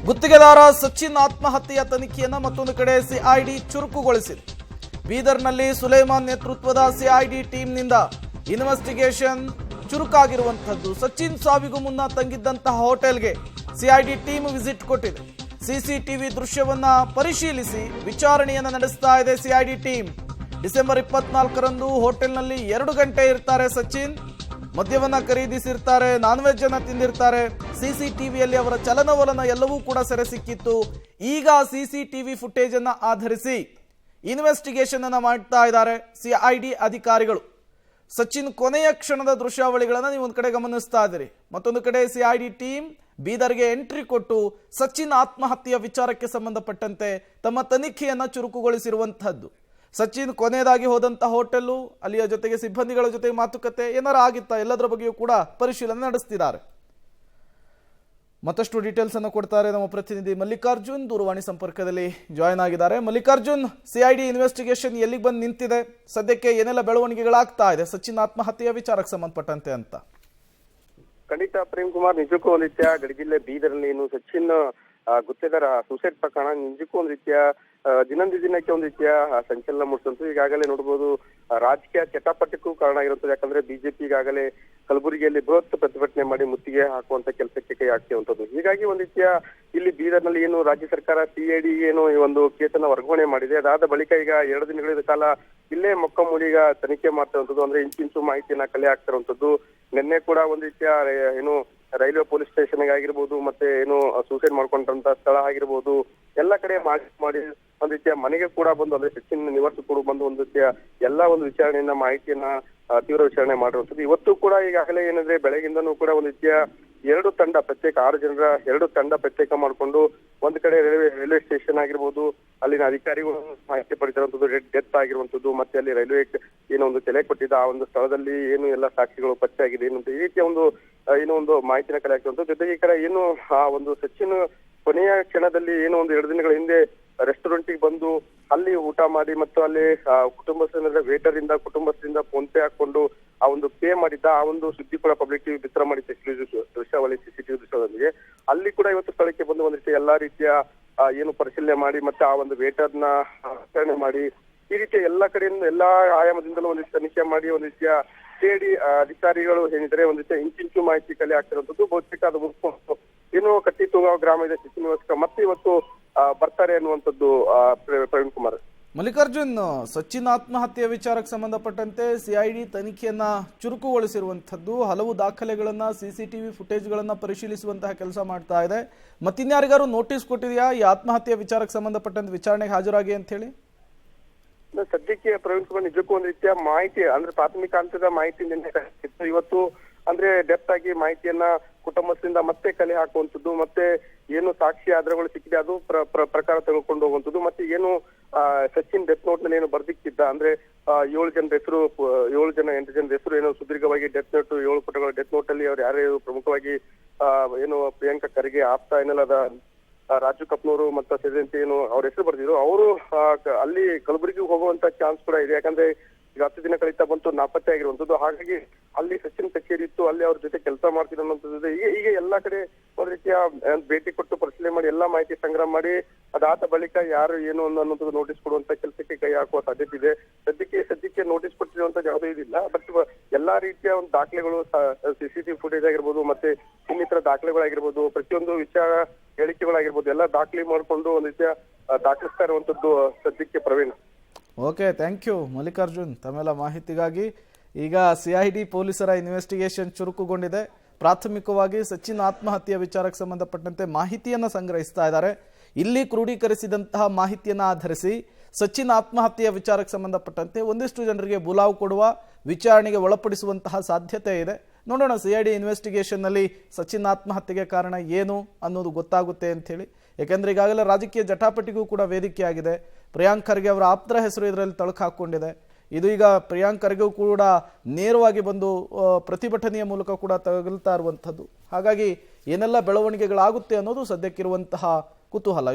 ಗುತ್ತಿಗೆದಾರ ಸಚಿನ್ ಆತ್ಮಹತ್ಯೆಯ ತನಿಖೆಯನ್ನು ಮತ್ತೊಂದು ಕಡೆ ಸಿಐಡಿ ಚುರುಕುಗೊಳಿಸಿದೆ. ಬೀದರ್ನಲ್ಲಿ ಸುಲೇಮಾನ್ ನೇತೃತ್ವದ ಸಿಐಡಿ ಟೀಮ್ನಿಂದ ಇನ್ವೆಸ್ಟಿಗೇಷನ್ ಚುರುಕಾಗಿರುವಂತದ್ದು. ಸಚಿನ್ ಸಾವಿಗೂ ಮುನ್ನ ತಂಗಿದ್ದಂತಹ ಹೋಟೆಲ್ಗೆ ಸಿಐಡಿ ಟೀಮ್ ವಿಸಿಟ್ ಕೊಟ್ಟಿದೆ. ಸಿಸಿಟಿವಿ ದೃಶ್ಯವನ್ನ ಪರಿಶೀಲಿಸಿ ವಿಚಾರಣೆಯನ್ನು ನಡೆಸ್ತಾ ಇದೆ ಸಿಐಡಿ ಟೀಮ್. ಡಿಸೆಂಬರ್ 24ರಂದು ಹೋಟೆಲ್ನಲ್ಲಿ 2 ಗಂಟೆ ಇರ್ತಾರೆ ಸಚಿನ್. ಮದ್ಯವನ್ನ ಖರೀದಿಸಿರ್ತಾರೆ, ನಾನ್ ವೆಜ್ ಅನ್ನ ತಿಂದಿರ್ತಾರೆ. ಸಿಸಿಟಿವಿಯಲ್ಲಿ ಅವರ ಚಲನವಲನ ಎಲ್ಲವೂ ಕೂಡ ಸೆರೆ ಸಿಕ್ಕಿತ್ತು. ಈಗ ಸಿಸಿಟಿವಿ ಫುಟೇಜ್ ಅನ್ನ ಆಧರಿಸಿ ಇನ್ವೆಸ್ಟಿಗೇಷನ್ ಅನ್ನ ಮಾಡ್ತಾ ಇದ್ದಾರೆ ಸಿಐಡಿ ಅಧಿಕಾರಿಗಳು. ಸಚಿನ್ ಕೊನೆಯ ಕ್ಷಣದ ದೃಶ್ಯಾವಳಿಗಳನ್ನ ನೀವು ಒಂದು ಕಡೆ ಗಮನಿಸ್ತಾ ಇದ್ದೀರಿ. ಮತ್ತೊಂದು ಕಡೆ ಸಿಐಡಿ ಟೀಮ್ ಬೀದರ್ಗೆ ಎಂಟ್ರಿ ಕೊಟ್ಟು ಸಚಿನ್ ಆತ್ಮಹತ್ಯೆಯ ವಿಚಾರಕ್ಕೆ ಸಂಬಂಧಪಟ್ಟಂತೆ ತಮ್ಮ ತನಿಖೆಯನ್ನ ಚುರುಕುಗೊಳಿಸಿರುವಂತಹದ್ದು. ಸಚಿನ್ ಕೊನೆಯದಾಗಿ ಹೋದಂತ ಹೋಟೆಲ್ಲು, ಅಲ್ಲಿಯ ಜೊತೆಗೆ ಸಿಬ್ಬಂದಿಗಳ ಜೊತೆ ಮಾತುಕತೆ ಏನಾರ ಆಗಿತ್ತಾ, ಎಲ್ಲದರ ಬಗ್ಗೆಯೂ ಕೂಡ ಪರಿಶೀಲನೆ ನಡೆಸ್ತಿದ್ದಾರೆ. ಮತ್ತಷ್ಟು ಡೀಟೇಲ್ಸ್ ಅನ್ನು ಕೊಡ್ತಾರೆ ನಮ್ಮ ಪ್ರತಿನಿಧಿ ಮಲ್ಲಿಕಾರ್ಜುನ್, ದೂರವಾಣಿ ಸಂಪರ್ಕದಲ್ಲಿ ಜಾಯ್ನ್ ಆಗಿದ್ದಾರೆ. ಮಲ್ಲಿಕಾರ್ಜುನ್, ಸಿಐಡಿ ಇನ್ವೆಸ್ಟಿಗೇಷನ್ ಎಲ್ಲಿಗೆ ಬಂದು ನಿಂತಿದೆ, ಸದ್ಯಕ್ಕೆ ಏನೆಲ್ಲ ಬೆಳವಣಿಗೆಗಳಾಗ್ತಾ ಇದೆ ಸಚಿನ್ ಆತ್ಮಹತ್ಯೆಯ ವಿಚಾರಕ್ಕೆ ಸಂಬಂಧಪಟ್ಟಂತೆ ಅಂತ? ಖಂಡಿತ ಪ್ರೇಮ್ ಕುಮಾರ್, ನಿಜಕ್ಕೂ ಒಂದ್ ರೀತಿಯ ಗಡಿಜಿಲ್ಲೆ ಬೀದರ್ನಲ್ಲಿ ಏನು ಸಚಿನ್ ಗುತ್ತೇದಾರ ಸೂಸೈಡ್ ಪ್ರಕರಣ ನಿಜಕ್ಕೂ ಒಂದ್ ರೀತಿಯ ದಿನಕ್ಕೆ ಒಂದ್ ರೀತಿಯ ಸಂಚಲನ ಮೂಡಿಸುವಂತ. ಈಗಾಗಲೇ ನೋಡಬಹುದು ರಾಜಕೀಯ ಚಟಾಪಟಕ್ಕೂ ಕಾರಣ ಆಗಿರುತ್ತದೆ. ಯಾಕಂದ್ರೆ ಬಿಜೆಪಿ ಈಗಾಗಲೇ ಕಲಬುರಗಿಯಲ್ಲಿ ಬೃಹತ್ ಪ್ರತಿಭಟನೆ ಮಾಡಿ ಮುತ್ತಿಗೆ ಹಾಕುವಂತ ಕೆಲಸಕ್ಕೆ ಕೈ ಹಾಕ್ತಿರುವಂತದ್ದು. ಹೀಗಾಗಿ ಒಂದ್ ರೀತಿಯ ಇಲ್ಲಿ ಬೀದರ್ನಲ್ಲಿ ಏನು ರಾಜ್ಯ ಸರ್ಕಾರ ಸಿಐಡಿ ಏನು ಈ ಒಂದು ಕೇಸನ್ನ ವರ್ಗಾವಣೆ ಮಾಡಿದೆ. ಅದಾದ ಬಳಿಕ ಈಗ 2 ದಿನಗಳ ಕಾಲ ಇಲ್ಲೇ ಮೊಕ್ಕಮೂಲಿಗ ತನಿಖೆ ಮಾಡ್ತಿರುವಂತದ್ದು, ಅಂದ್ರೆ ಇಂಚಿಂಚು ಮಾಹಿತಿಯನ್ನ ಕಲೆ ಹಾಕ್ತಿರುವಂತದ್ದು. ನಿನ್ನೆ ಕೂಡ ಒಂದ್ ರೀತಿಯ ಏನು ರೈಲ್ವೆ ಪೊಲೀಸ್ ಸ್ಟೇಷನ್ ಆಗಿರ್ಬೋದು, ಮತ್ತೆ ಏನು ಸೂಸೈಡ್ ಮಾಡ್ಕೊಂಡಂತ ಸ್ಥಳ ಆಗಿರ್ಬೋದು, ಎಲ್ಲ ಕಡೆ ಮಾಡಿ ಒಂದ್ ರೀತಿಯ ಮನೆಗೆ ಕೂಡ ಬಂದು, ಅಂದ್ರೆ ಸಚಿನ್ ನಿವಾಸ ಕೂಡ ಬಂದು ಒಂದ್ ರೀತಿಯ ಎಲ್ಲಾ ಒಂದು ವಿಚಾರಣೆಯನ್ನ ಮಾಹಿತಿಯನ್ನ ತೀವ್ರ ವಿಚಾರಣೆ ಮಾಡಿರುವಂತದ್ದು. ಇವತ್ತು ಕೂಡ ಈಗಾಗಲೇ ಏನಂದ್ರೆ ಬೆಳಗಿಂದನೂ ಕೂಡ ಒಂದ್ ರೀತಿಯ 2 ತಂಡ ಪ್ರತ್ಯೇಕ 6 ಜನರ 2 ತಂಡ ಪ್ರತ್ಯೇಕ ಮಾಡ್ಕೊಂಡು ಒಂದ್ ಕಡೆ ರೈಲ್ವೆ ಸ್ಟೇಷನ್ ಆಗಿರ್ಬೋದು, ಅಲ್ಲಿನ ಅಧಿಕಾರಿಗಳು ಮಾಹಿತಿ ಪಡಿತಿರುವಂತದ್ದು, ಡೆತ್ ಆಗಿರುವಂತದ್ದು, ಮತ್ತೆ ಅಲ್ಲಿ ರೈಲ್ವೆ ಏನೋ ಒಂದು ತಲೆ ಕೊಟ್ಟಿದ್ದ ಆ ಒಂದು ಸ್ಥಳದಲ್ಲಿ ಏನು ಎಲ್ಲ ಸಾಕ್ಷಿಗಳು ಪತ್ತೆ ಆಗಿದೆ ಏನು ಈ ರೀತಿಯ ಒಂದು ಏನೋ ಒಂದು ಮಾಹಿತಿನ ಕಲೆ ಹಾಕಿರುವಂತದ್ದು. ಜೊತೆಗೆ ಈ ಕಡೆ ಏನು ಆ ಒಂದು ಸಚಿನ್ ಕೊನೆಯ ಕ್ಷಣದಲ್ಲಿ ಏನು ಒಂದು 2 ದಿನಗಳ ಹಿಂದೆ ರೆಸ್ಟೋರೆಂಟ್ಗೆ ಬಂದು ಅಲ್ಲಿ ಊಟ ಮಾಡಿ ಮತ್ತು ಅಲ್ಲಿ ಕುಟುಂಬಸ್ಥರಿಂದ ವೇಟರ್ ಕುಟುಂಬಸ್ಥರಿಂದ ಫೋನ್ ಪೇ ಹಾಕೊಂಡು ಆ ಒಂದು ಪೇ ಮಾಡಿದ್ದ ಆ ಒಂದು ಸುದ್ದಿ ಕೂಡ ಪಬ್ಲಿಕ್ ಟಿವಿ ಬಿತ್ತರ ಮಾಡಿ ದೃಶ್ಯಾವಳಿ ಸಿಸಿಟಿವಿ ದೃಶ್ಯದೊಂದಿಗೆ ಅಲ್ಲಿ ಕೂಡ ಇವತ್ತು ಸ್ಥಳಕ್ಕೆ ಬಂದು ಒಂದ್ ರೀತಿಯ ಎಲ್ಲಾ ರೀತಿಯ ಏನು ಪರಿಶೀಲನೆ ಮಾಡಿ ಮತ್ತೆ ಆ ಒಂದು ವೇಟರ್ನ ವಿಚಾರಣೆ ಮಾಡಿ ಈ ರೀತಿಯ ಎಲ್ಲಾ ಕಡೆಯಿಂದ ಎಲ್ಲಾ ಆಯಾಮದಿಂದಲೂ ಒಂದ್ ರೀತಿ ತನಿಖೆ ಮಾಡಿ ಒಂದ್ ರೀತಿಯ ಸಿಐಡಿ ಅಧಿಕಾರಿಗಳು ಏನಿದ್ರೆ ಒಂದ್ ರೀತಿಯ ಇಂಚಿಂಚು ಮಾಹಿತಿ ಕಲೆ ಆಗ್ತಿರುವಂತದ್ದು. ಬಹುತೇಕ ಅದು ಮುಗಿಸ್ಕೊಂಡು ಏನು ಕಟ್ಟಿತೂಗಾಂವ್ ಗ್ರಾಮ ಇದೆ ಸಚಿನ್ ನಿವಾಸಕ್ಕೆ ಮತ್ತೆ ಇವತ್ತು ಬರ್ತಾರೆ ಅನ್ನುವಂಥದ್ದು. ಪ್ರವೀಣ್ ಕುಮಾರ್, ಮಲ್ಲಿಕಾರ್ಜುನ್, ಸಚಿನ್ ಆತ್ಮಹತ್ಯೆ ವಿಚಾರಕ್ಕೆ ಸಂಬಂಧಪಟ್ಟಂತೆ ಸಿಐಡಿ ತನಿಖೆಯನ್ನ ಚುರುಕುಗೊಳಿಸಿರುವಂತದ್ದು, ಹಲವು ದಾಖಲೆಗಳನ್ನ ಸಿಸಿಟಿವಿ ಫುಟೇಜ್ಗಳನ್ನ ಪರಿಶೀಲಿಸುವಂತಹ ಕೆಲಸ ಮಾಡ್ತಾ ಇದೆ. ಮತ್ತಿನ್ಯಾರಿಗಾರು ನೋಟಿಸ್ ಕೊಟ್ಟಿದೆಯಾ ಈ ಆತ್ಮಹತ್ಯೆ ವಿಚಾರಕ್ಕೆ ಸಂಬಂಧಪಟ್ಟಂತೆ ವಿಚಾರಣೆಗೆ ಹಾಜರಾಗಿ ಅಂತ ಹೇಳಿ? ಸದ್ಯಕ್ಕೆ ಪ್ರವೀಣ್ ಕುಮಾರ್, ನಿಜಕ್ಕೂ ಒಂದ್ ರೀತಿಯ ಮಾಹಿತಿ ಅಂದ್ರೆ ಪ್ರಾಥಮಿಕ ಹಂತದ ಮಾಹಿತಿ ನಿನ್ನೆ ಇತ್ತು. ಇವತ್ತು ಅಂದ್ರೆ ಡೆಪ್ತ್ ಆಗಿ ಮಾಹಿತಿಯನ್ನ ಕುಟುಂಬದಿಂದ ಮತ್ತೆ ಕಲೆ ಹಾಕುವಂಥದ್ದು, ಮತ್ತೆ ಏನು ಸಾಕ್ಷಿ ಆಧಾರಗಳು ಸಿಕ್ಕಿದೆ ಅದು ಪ್ರಕಾರ ತೆಗೆದುಕೊಂಡು ಹೋಗುವಂಥದ್ದು, ಮತ್ತೆ ಏನು ಸಚಿನ್ ಡೆತ್ ನೋಟ್ ನಲ್ಲಿ ಏನು ಬರ್ದಿಕ್ಕಿದ್ದ ಅಂದ್ರೆ 7 ಜನರ ಹೆಸರು 8 ಜನರ ಹೆಸರು ಏನು ಸುದೀರ್ಘವಾಗಿ ಡೆತ್ ನೋಟ್ 7 ಪುಟಗಳ ಡೆತ್ ನೋಟ್ ಅಲ್ಲಿ ಅವ್ರು ಯಾರೇ ಪ್ರಮುಖವಾಗಿ ಏನು ಪ್ರಿಯಾಂಕಾ ಖರ್ಗೆ ಆಪ್ತ ಎನ್ನಲಾದ ರಾಜು ಕಪ್ನೂರು ಮತ್ತು ಸೇರಿದಂತೆ ಏನು ಅವ್ರ ಹೆಸರು ಬರ್ದಿದ್ರು, ಅವರು ಅಲ್ಲಿ ಕಲಬುರಗಿಗೆ ಹೋಗುವಂತ ಚಾನ್ಸ್ ಕೂಡ ಇದೆ. ಯಾಕಂದ್ರೆ ಈಗ 10 ದಿನ ಕಳೀತಾ ಬಂತು ನಾಪತ್ತೆ ಆಗಿರುವಂತದ್ದು. ಹಾಗಾಗಿ ಅಲ್ಲಿ ಸಚಿನ್ ಕಚೇರಿ ಇತ್ತು, ಅಲ್ಲಿ ಅವ್ರ ಜೊತೆ ಕೆಲಸ ಮಾಡ್ತಿರೋ ಅನ್ನೋಂಥದ್ದು. ಈಗ ಎಲ್ಲಾ ಕಡೆ ಒಂದ್ ರೀತಿಯ ಭೇಟಿ ಕೊಟ್ಟು ಪರಿಶೀಲನೆ ಮಾಡಿ ಎಲ್ಲಾ ಮಾಹಿತಿ ಸಂಗ್ರಹ ಮಾಡಿ ಅದಾದ ಬಳಿಕ ಯಾರು ಏನು ಅನ್ನೋಂಥದ್ದು ನೋಟಿಸ್ ಕೊಡುವಂತ ಕೆಲಸಕ್ಕೆ ಕೈ ಹಾಕುವ ಸಾಧ್ಯತೆ ಇದೆ. ಸದ್ಯಕ್ಕೆ ನೋಟಿಸ್ ಕೊಟ್ಟಿರುವಂತದ್ದು ಯಾವುದೇ ಇದಿಲ್ಲ. ಬಟ್ ಎಲ್ಲಾ ರೀತಿಯ ಒಂದು ದಾಖಲೆಗಳು ಸಿಸಿಟಿವಿ ಫುಟೇಜ್ ಆಗಿರ್ಬೋದು, ಮತ್ತೆ ಇನ್ನಿತರ ದಾಖಲೆಗಳಾಗಿರ್ಬೋದು, ಪ್ರತಿಯೊಂದು ವಿಚಾರ ಹೇಳಿಕೆಗಳಾಗಿರ್ಬೋದು ಎಲ್ಲ ದಾಖಲೆ ಮಾಡಿಕೊಂಡು ಒಂದ್ ರೀತಿಯ ದಾಖಲಿಸ್ತಾ ಇರುವಂತದ್ದು ಸದ್ಯಕ್ಕೆ. Praveen, okay, thank you Mallikarjun ತಮ್ಮೆಲ್ಲ ಮಾಹಿತಿಗಾಗಿ. ಈಗ ಸಿಐಡಿ ಪೊಲೀಸರ ಇನ್ವೆಸ್ಟಿಗೇಷನ್ ಚುರುಕುಗೊಂಡಿದೆ. ಪ್ರಾಥಮಿಕವಾಗಿ ಸಚಿನ್ ಆತ್ಮಹತ್ಯೆಯ ವಿಚಾರಕ್ಕೆ ಸಂಬಂಧಪಟ್ಟಂತೆ ಮಾಹಿತಿಯನ್ನು ಸಂಗ್ರಹಿಸ್ತಾ ಇದ್ದಾರೆ. ಇಲ್ಲಿ ಕ್ರೋಢೀಕರಿಸಿದಂತಹ ಮಾಹಿತಿಯನ್ನು ಆಧರಿಸಿ ಸಚಿನ್ ಆತ್ಮಹತ್ಯೆಯ ವಿಚಾರಕ್ಕೆ ಸಂಬಂಧಪಟ್ಟಂತೆ ಒಂದಿಷ್ಟು ಜನರಿಗೆ ಬುಲಾವ್ ಕೊಡುವ, ವಿಚಾರಣೆಗೆ ಒಳಪಡಿಸುವಂತಹ ಸಾಧ್ಯತೆ ಇದೆ. ನೋಡೋಣ ಸಿಐಡಿ ಇನ್ವೆಸ್ಟಿಗೇಷನ್ನಲ್ಲಿ ಸಚಿನ್ ಆತ್ಮಹತ್ಯೆಗೆ ಕಾರಣ ಏನು ಅನ್ನೋದು ಗೊತ್ತಾಗುತ್ತೆ ಅಂಥೇಳಿ. ಯಾಕೆಂದರೆ ಈಗಾಗಲೇ ರಾಜಕೀಯ ಜಟಾಪಟಿಗೂ ಕೂಡ ವೇದಿಕೆ ಆಗಿದೆ. ಪ್ರಿಯಾಂಕ್ ಖರ್ಗೆ ಅವರ ಆಪ್ತರ ಹೆಸರು ಇದರಲ್ಲಿ ತಳಕು ಹಾಕ್ಕೊಂಡಿದೆ. ಇದು ಈಗ ಪ್ರಿಯಾಂಕ್ ಖರ್ಗೆ ಕೂಡ ನೇರವಾಗಿ ಬಂದು ಪ್ರತಿಭಟನೆಯ ಮೂಲಕ ಕೂಡ ತಗಲ್ತಾ ಇರುವಂಥದ್ದು. ಹಾಗಾಗಿ ಏನೆಲ್ಲ ಬೆಳವಣಿಗೆಗಳಾಗುತ್ತೆ ಅನ್ನೋದು ಸದ್ಯಕ್ಕಿರುವಂತಹ ಕುತೂಹಲ.